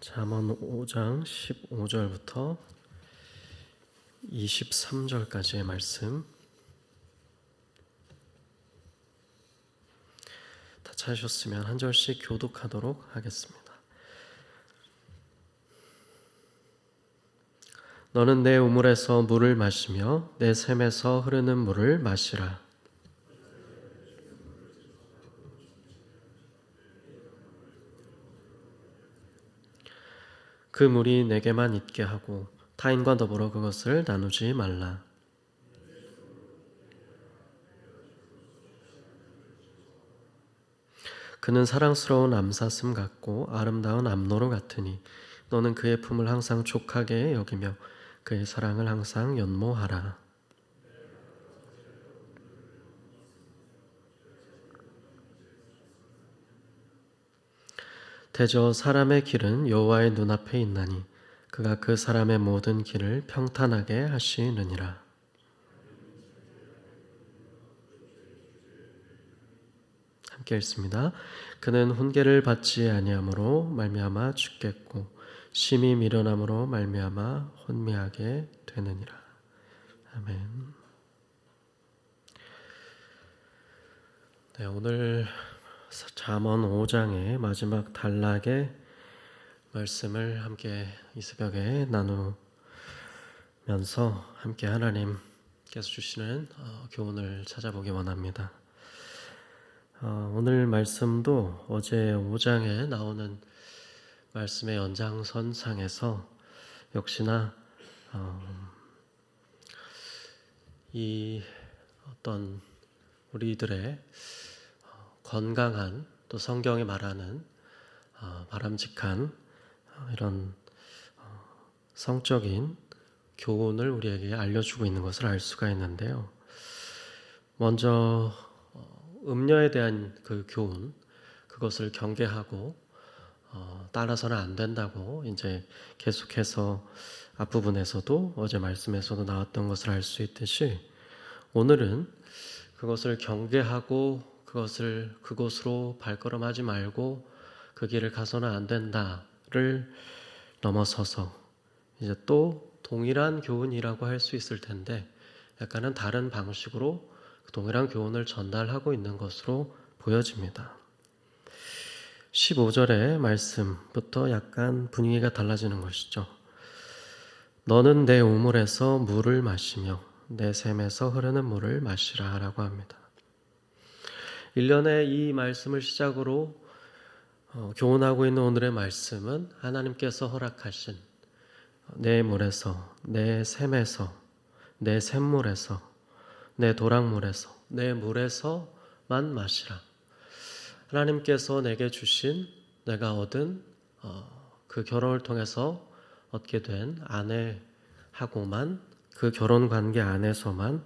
잠언 5장 15절부터 23절까지의 말씀 다 찾으셨으면 한 절씩 교독하도록 하겠습니다. 너는 내 우물에서 물을 마시며 내 샘에서 흐르는 물을 마시라. 그 물이 내게만 있게 하고 타인과 더불어 그것을 나누지 말라. 그는 사랑스러운 암사슴 같고 아름다운 암노루 같으니 너는 그의 품을 항상 족하게 여기며 그의 사랑을 항상 연모하라. 대저 사람의 길은 여호와의 눈앞에 있나니 그가 그 사람의 모든 길을 평탄하게 하시느니라. 함께 읽습니다. 그는 훈계를 받지 아니함으로 말미암아 죽겠고 심히 미련함으로 말미암아 혼미하게 되느니라. 아멘. 네, 오늘 잠언 5장의 마지막 단락의 말씀을 함께 이 새벽에 나누면서 함께 하나님께서 주시는 교훈을 찾아보기 원합니다. 오늘 말씀도 어제 5장에 나오는 말씀의 연장선상에서 역시나 이 어떤 우리들의 건강한 또 성경이 말하는 바람직한 이런 성적인 교훈을 우리에게 알려주고 있는 것을 알 수가 있는데요. 먼저 음녀에 대한 그 교훈, 그것을 경계하고 따라서는 안 된다고 이제 계속해서 앞부분에서도 어제 말씀에서도 나왔던 것을 알 수 있듯이 오늘은 그것을 경계하고 그곳으로 발걸음하지 말고 그 길을 가서는 안 된다를 넘어서서 이제 또 동일한 교훈이라고 할 수 있을 텐데 약간은 다른 방식으로 동일한 교훈을 전달하고 있는 것으로 보여집니다. 15절의 말씀부터 약간 분위기가 달라지는 것이죠. 너는 내 우물에서 물을 마시며 내 샘에서 흐르는 물을 마시라 라고 합니다. 1년에 이 말씀을 시작으로 교훈하고 있는 오늘의 말씀은 하나님께서 허락하신 내 물에서, 내 샘에서, 내 샘물에서, 내 도랑물에서, 내 물에서만 마시라. 하나님께서 내게 주신 내가 얻은 그 결혼을 통해서 얻게 된 아내하고만 그 결혼 관계 안에서만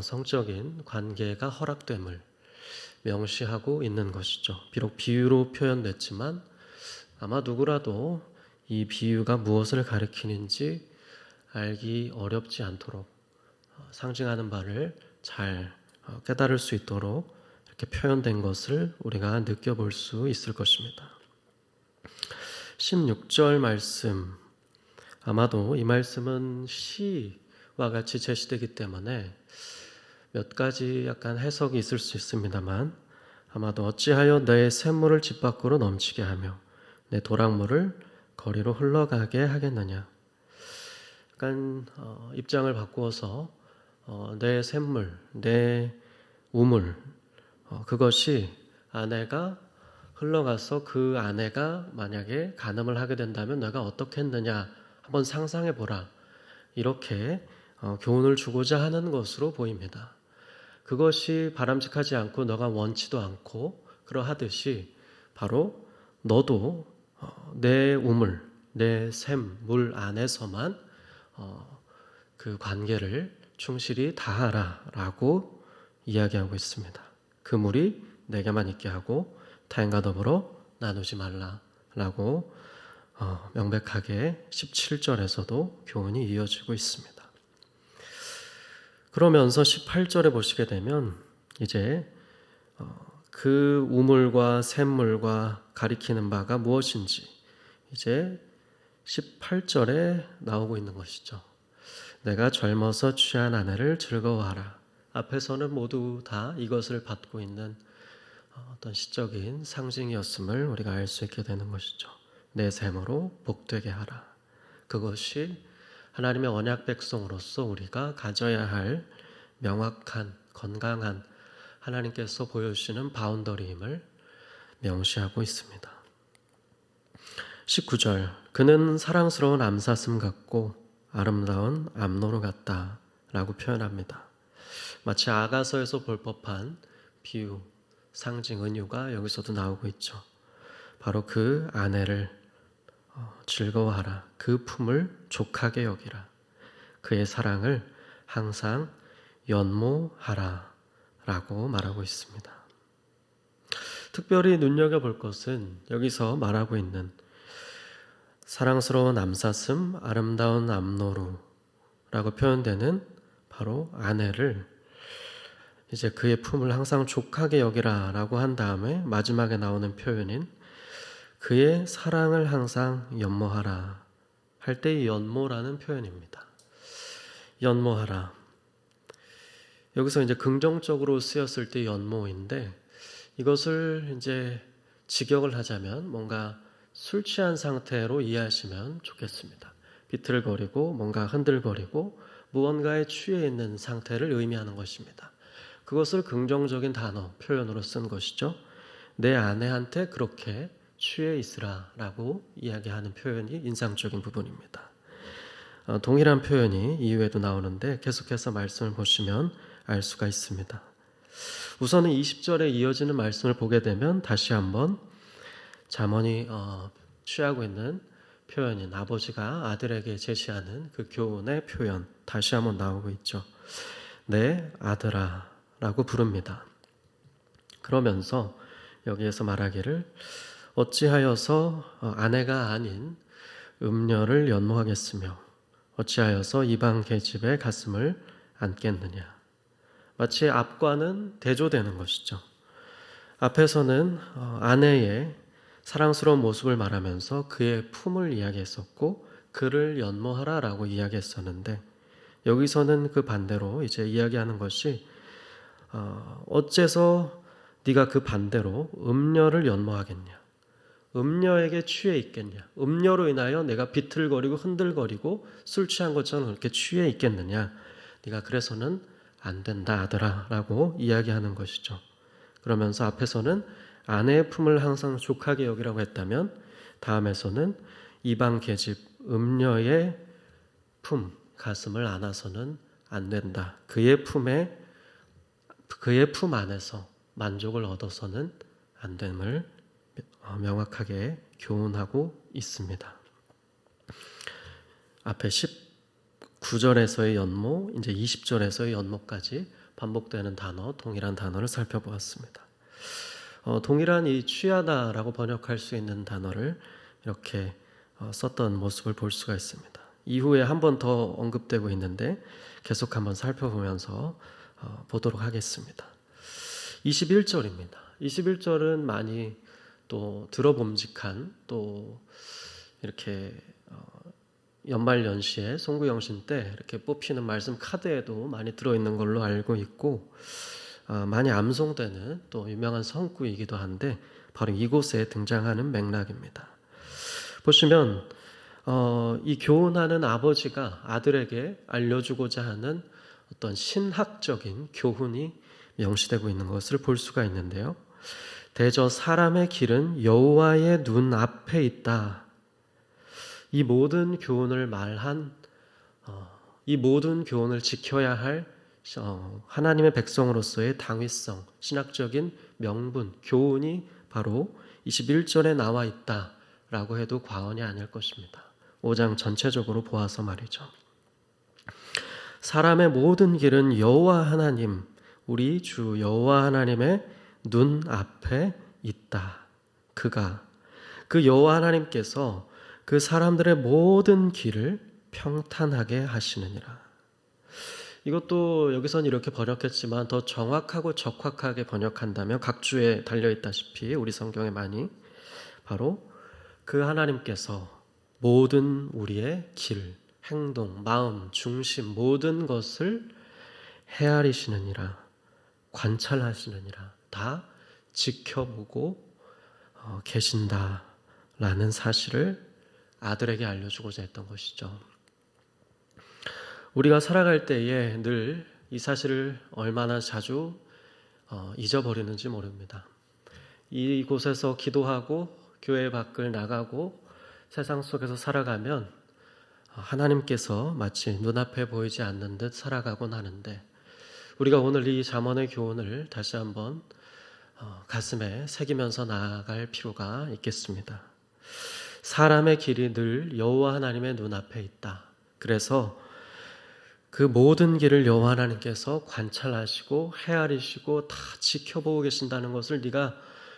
성적인 관계가 허락됨을 명시하고 있는 것이죠. 비록 비유로 표현됐지만 아마 누구라도 이 비유가 무엇을 가리키는지 알기 어렵지 않도록 상징하는 바를 잘 깨달을 수 있도록 이렇게 표현된 것을 우리가 느껴볼 수 있을 것입니다. 16절 말씀, 아마도 이 말씀은 시와 같이 제시되기 때문에 몇 가지 약간 해석이 있을 수 있습니다만 아마도 어찌하여 내 샘물을 집 밖으로 넘치게 하며 내 도랑물을 거리로 흘러가게 하겠느냐. 약간 입장을 바꾸어서 내 샘물, 내 우물, 그것이 아내가 흘러가서 그 아내가 만약에 간음을 하게 된다면 내가 어떻게 했느냐 한번 상상해 보라. 이렇게 교훈을 주고자 하는 것으로 보입니다. 그것이 바람직하지 않고 너가 원치도 않고 그러하듯이 바로 너도 내 우물, 내 샘, 물 안에서만 그 관계를 충실히 다하라 라고 이야기하고 있습니다. 그 물이 내게만 있게 하고 타인과 더불어 나누지 말라 라고 명백하게 17절에서도 교훈이 이어지고 있습니다. 그러면서 18절에 보시게 되면 이제 그 우물과 샘물과 가리키는 바가 무엇인지 이제 18절에 나오고 있는 것이죠. 내가 젊어서 취한 아내를 즐거워하라. 앞에서는 모두 다 이것을 받고 있는 어떤 시적인 상징이었음을 우리가 알 수 있게 되는 것이죠. 내 셈으로 복되게 하라. 그것이 하나님의 언약 백성으로서 우리가 가져야 할 명확한 건강한 하나님께서 보여주시는 바운더리임을 명시하고 있습니다. 19절 그는 사랑스러운 암사슴 같고 아름다운 암노루 같다 라고 표현합니다. 마치 아가서에서 볼 법한 비유, 상징, 은유가 여기서도 나오고 있죠. 바로 그 아내를 즐거워하라. 그 품을 족하게 여기라. 그의 사랑을 항상 연모하라 라고 말하고 있습니다. 특별히 눈여겨볼 것은 여기서 말하고 있는 사랑스러운 암사슴, 아름다운 암노루라고 표현되는 바로 아내를 이제 그의 품을 항상 족하게 여기라 라고 한 다음에 마지막에 나오는 표현인 그의 사랑을 항상 연모하라 할 때의 연모라는 표현입니다. 연모하라. 여기서 이제 긍정적으로 쓰였을 때 연모인데 이것을 이제 직역을 하자면 뭔가 술 취한 상태로 이해하시면 좋겠습니다. 비틀거리고 뭔가 흔들거리고 무언가에 취해 있는 상태를 의미하는 것입니다. 그것을 긍정적인 단어, 표현으로 쓴 것이죠. 내 아내한테 그렇게 취해 있으라 라고 이야기하는 표현이 인상적인 부분입니다. 동일한 표현이 이후에도 나오는데 계속해서 말씀을 보시면 알 수가 있습니다. 우선은 20절에 이어지는 말씀을 보게 되면 다시 한번 잠언이 취하고 있는 표현인 아버지가 아들에게 제시하는 그 교훈의 표현 다시 한번 나오고 있죠. 내 아들아 라고 부릅니다. 그러면서 여기에서 말하기를 어찌하여서 아내가 아닌 음녀를 연모하겠으며 어찌하여서 이방 계집의 가슴을 안겠느냐. 마치 앞과는 대조되는 것이죠. 앞에서는 아내의 사랑스러운 모습을 말하면서 그의 품을 이야기했었고 그를 연모하라 라고 이야기했었는데 여기서는 그 반대로 이제 이야기하는 것이 어째서 네가 그 반대로 음녀를 연모하겠냐. 음녀에게 취해 있겠냐. 음녀로 인하여 내가 비틀거리고 흔들거리고 술 취한 것처럼 그렇게 취해 있겠느냐. 네가 그래서는 안 된다 아들아 라고 이야기하는 것이죠. 그러면서 앞에서는 아내의 품을 항상 족하게 여기라고 했다면 다음에서는 이방 계집 음녀의 품, 가슴을 안아서는 안 된다. 그의 품 안에서 만족을 얻어서는 안 됨을 명확하게 교훈하고 있습니다. 앞에 19절에서의 연모, 이제 20절에서의 연모까지 반복되는 단어, 동일한 단어를 살펴보았습니다. 동일한 이 취하다라고 번역할 수 있는 단어를 이렇게 썼던 모습을 볼 수가 있습니다. 이후에 한 번 더 언급되고 있는데 계속 한번 살펴보면서 보도록 하겠습니다. 21절입니다. 21절은 많이 또 들어봄직한 또 이렇게 연말연시에 송구영신 때 이렇게 뽑히는 말씀 카드에도 많이 들어있는 걸로 알고 있고 많이 암송되는 또 유명한 성구이기도 한데 바로 이곳에 등장하는 맥락입니다. 보시면 이 교훈하는 아버지가 아들에게 알려주고자 하는 어떤 신학적인 교훈이 명시되고 있는 것을 볼 수가 있는데요. 대저 사람의 길은 여호와의 눈 앞에 있다. 이 모든 교훈을 이 모든 교훈을 지켜야 할 하나님의 백성으로서의 당위성, 신학적인 명분, 교훈이 바로 21절에 나와 있다라고 해도 과언이 아닐 것입니다. 5장 전체적으로 보아서 말이죠. 사람의 모든 길은 여호와 하나님, 우리 주 여호와 하나님의 눈 앞에 있다. 그 여호와 하나님께서 그 사람들의 모든 길을 평탄하게 하시느니라. 이것도 여기서는 이렇게 번역했지만 더 정확하고 적확하게 번역한다면 각주에 달려있다시피 우리 성경에 많이 바로 그 하나님께서 모든 우리의 길, 행동, 마음, 중심 모든 것을 헤아리시느니라, 관찰하시느니라, 다 지켜보고 계신다라는 사실을 아들에게 알려주고자 했던 것이죠. 우리가 살아갈 때에 늘 이 사실을 얼마나 자주 잊어버리는지 모릅니다. 이곳에서 기도하고 교회 밖을 나가고 세상 속에서 살아가면 하나님께서 마치 눈앞에 보이지 않는 듯 살아가곤 하는데, 우리가 오늘 이 잠언의 교훈을 다시 한번 가슴에 새기면서 나아갈 필요가 있겠습니다. 사람의 길이 늘 여호와 하나님의 눈앞에 있다. 그래서 그 모든 길을 여호와 하나님께서 관찰하시고 헤아리시고 다 지켜보고 계신다는 것을 네가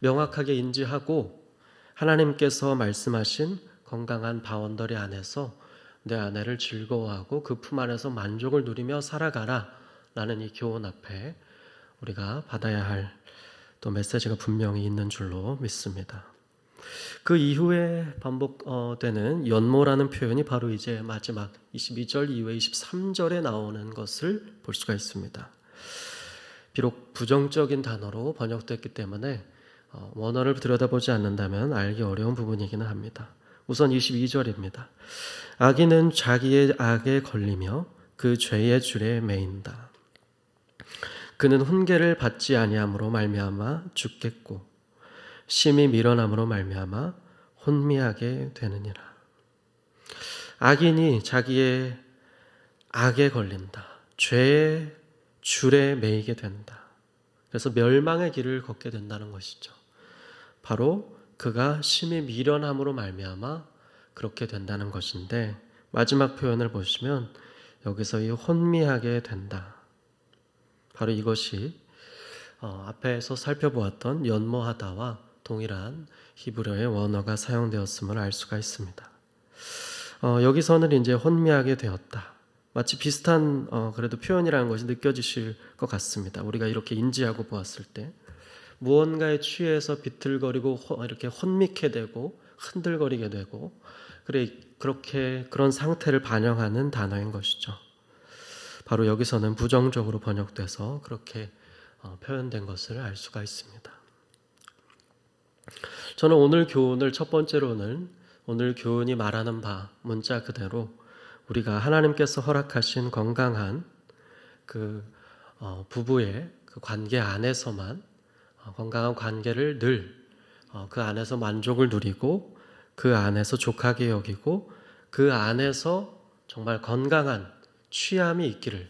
명확하게 인지하고 하나님께서 말씀하신 건강한 바운더리 안에서 내 아내를 즐거워하고 그 품 안에서 만족을 누리며 살아가라 라는 이 교훈 앞에 우리가 받아야 할 또 메시지가 분명히 있는 줄로 믿습니다. 그 이후에 반복되는 연모라는 표현이 바로 이제 마지막 22절 이후에 23절에 나오는 것을 볼 수가 있습니다. 비록 부정적인 단어로 번역됐기 때문에 원어를 들여다보지 않는다면 알기 어려운 부분이기는 합니다. 우선 22절입니다. 악인은 자기의 악에 걸리며 그 죄의 줄에 매인다. 그는 훈계를 받지 아니함으로 말미암아 죽겠고 심히 미련함으로 말미암아 혼미하게 되느니라. 악인이 자기의 악에 걸린다. 죄의 줄에 매이게 된다. 그래서 멸망의 길을 걷게 된다는 것이죠. 바로 그가 심히 미련함으로 말미암아 그렇게 된다는 것인데, 마지막 표현을 보시면 여기서 이 혼미하게 된다. 바로 이것이 앞에서 살펴보았던 연모하다와 동일한 히브리어의 원어가 사용되었음을 알 수가 있습니다. 여기서는 이제 혼미하게 되었다. 마치 비슷한 그래도 표현이라는 것이 느껴지실 것 같습니다. 우리가 이렇게 인지하고 보았을 때 무언가에 취해서 비틀거리고 이렇게 혼미케 되고 흔들거리게 되고 그렇게 그런 상태를 반영하는 단어인 것이죠. 바로 여기서는 부정적으로 번역돼서 그렇게 표현된 것을 알 수가 있습니다. 저는 오늘 교훈을 첫 번째로는 오늘 교훈이 말하는 바 문자 그대로 우리가 하나님께서 허락하신 건강한 그 부부의 그 관계 안에서만 건강한 관계를 늘 그 안에서 만족을 누리고 그 안에서 족하게 여기고 그 안에서 정말 건강한 취함이 있기를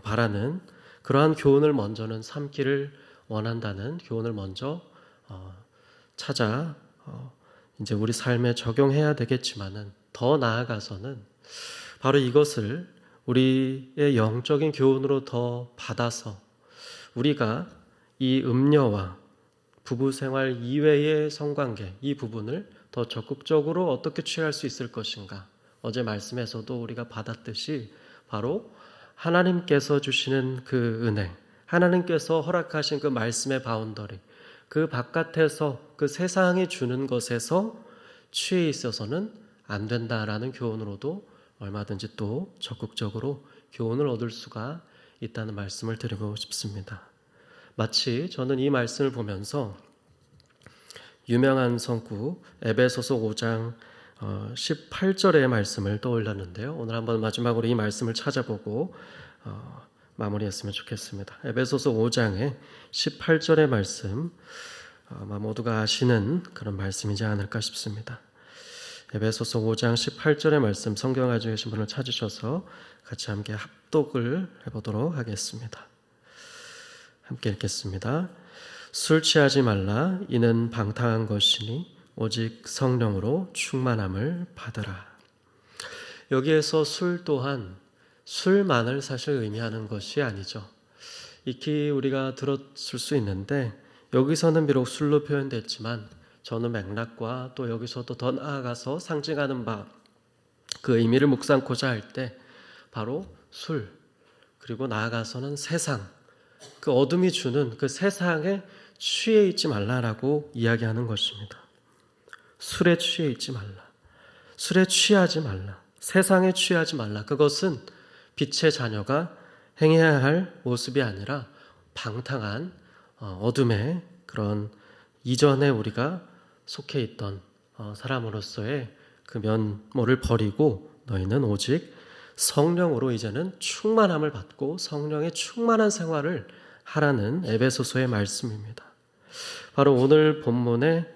바라는 그러한 교훈을 먼저는 삼기를 원한다는 교훈을 먼저 찾아 이제 우리 삶에 적용해야 되겠지만은 더 나아가서는 바로 이것을 우리의 영적인 교훈으로 더 받아서 우리가 이 음녀와 부부 생활 이외의 성관계 이 부분을 더 적극적으로 어떻게 취할 수 있을 것인가. 어제 말씀에서도 우리가 받았듯이 바로 하나님께서 주시는 그 은혜, 하나님께서 허락하신 그 말씀의 바운더리, 그 바깥에서 그 세상이 주는 것에서 취해 있어서는 안 된다라는 교훈으로도 얼마든지 또 적극적으로 교훈을 얻을 수가 있다는 말씀을 드리고 싶습니다. 마치 저는 이 말씀을 보면서 유명한 성구 에베소서 5장 18절의 말씀을 떠올렸는데요. 오늘 한번 마지막으로 이 말씀을 찾아보고 마무리했으면 좋겠습니다. 에베소서 5장의 18절의 말씀 아마 모두가 아시는 그런 말씀이지 않을까 싶습니다. 에베소서 5장 18절의 말씀 성경 가지고 계신 분을 찾으셔서 같이 함께 합독을 해보도록 하겠습니다. 함께 읽겠습니다. 술 취하지 말라. 이는 방탕한 것이니 오직 성령으로 충만함을 받으라. 여기에서 술 또한 술만을 사실 의미하는 것이 아니죠. 익히 우리가 들었을 수 있는데 여기서는 비록 술로 표현됐지만 저는 맥락과 또 여기서도 더 나아가서 상징하는 바 그 의미를 묵상코자 할 때 바로 술 그리고 나아가서는 세상 그 어둠이 주는 그 세상에 취해 있지 말라라고 이야기하는 것입니다. 술에 취해 있지 말라. 술에 취하지 말라. 세상에 취하지 말라. 그것은 빛의 자녀가 행해야 할 모습이 아니라 방탕한 어둠의 그런 이전에 우리가 속해 있던 사람으로서의 그 면모를 버리고 너희는 오직 성령으로 이제는 충만함을 받고 성령의 충만한 생활을 하라는 에베소서의 말씀입니다. 바로 오늘 본문의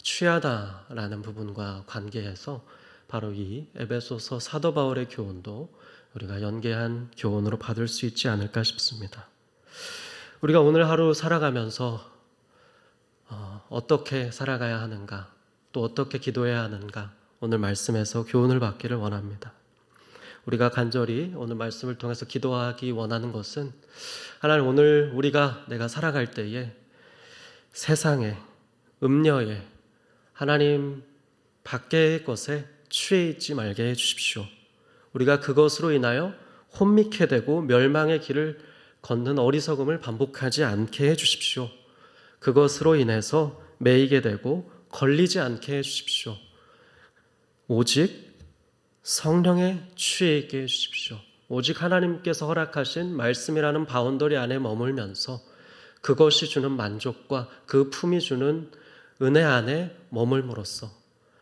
취하다라는 부분과 관계해서 바로 이 에베소서 사도 바울의 교훈도 우리가 연계한 교훈으로 받을 수 있지 않을까 싶습니다. 우리가 오늘 하루 살아가면서 어떻게 살아가야 하는가, 또 어떻게 기도해야 하는가, 오늘 말씀에서 교훈을 받기를 원합니다. 우리가 간절히 오늘 말씀을 통해서 기도하기 원하는 것은 하나님, 오늘 내가 살아갈 때에 세상에, 음녀에, 하나님 밖의 것에 취해 있지 말게 해주십시오. 우리가 그것으로 인하여 혼미케 되고 멸망의 길을 걷는 어리석음을 반복하지 않게 해주십시오. 그것으로 인해서 매이게 되고 걸리지 않게 해주십시오. 오직 성령에 취해 있게 해주십시오. 오직 하나님께서 허락하신 말씀이라는 바운더리 안에 머물면서 그것이 주는 만족과 그 품이 주는 은혜 안에 머물므로써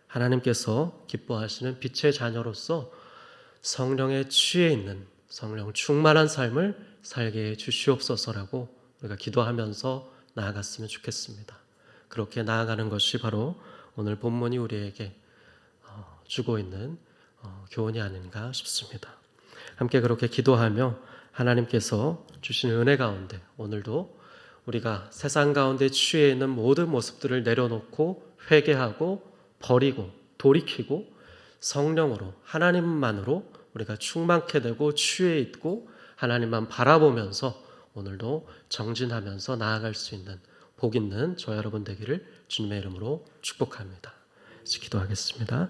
하나님께서 기뻐하시는 빛의 자녀로서 성령에 취해 있는 성령 충만한 삶을 살게 해 주시옵소서라고 우리가 기도하면서 나아갔으면 좋겠습니다. 그렇게 나아가는 것이 바로 오늘 본문이 우리에게 주고 있는 교훈이 아닌가 싶습니다. 함께 그렇게 기도하며 하나님께서 주신 은혜 가운데 오늘도 우리가 세상 가운데 취해 있는 모든 모습들을 내려놓고 회개하고 버리고 돌이키고 성령으로 하나님만으로 우리가 충만케 되고 취해 있고 하나님만 바라보면서 오늘도 정진하면서 나아갈 수 있는 복 있는 저 여러분 되기를 주님의 이름으로 축복합니다. 기도하겠습니다.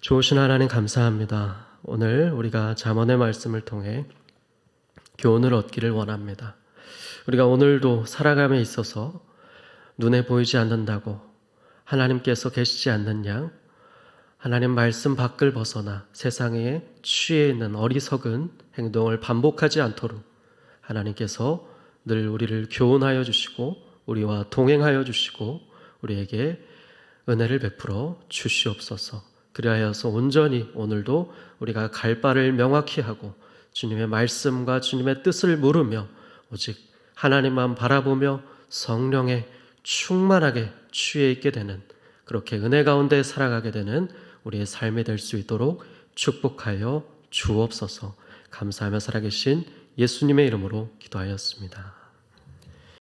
좋으신 하나님 감사합니다. 오늘 우리가 잠언의 말씀을 통해 교훈을 얻기를 원합니다. 우리가 오늘도 살아감에 있어서 눈에 보이지 않는다고 하나님께서 계시지 않는 양 하나님 말씀 밖을 벗어나 세상에 취해 있는 어리석은 행동을 반복하지 않도록 하나님께서 늘 우리를 교훈하여 주시고 우리와 동행하여 주시고 우리에게 은혜를 베풀어 주시옵소서. 그리하여서 온전히 오늘도 우리가 갈 바를 명확히 하고 주님의 말씀과 주님의 뜻을 물으며 오직 하나님만 바라보며 성령에 충만하게 취해 있게 되는 그렇게 은혜 가운데 살아가게 되는 우리의 삶이 될 수 있도록 축복하여 주옵소서. 감사하며 살아계신 예수님의 이름으로 기도하였습니다.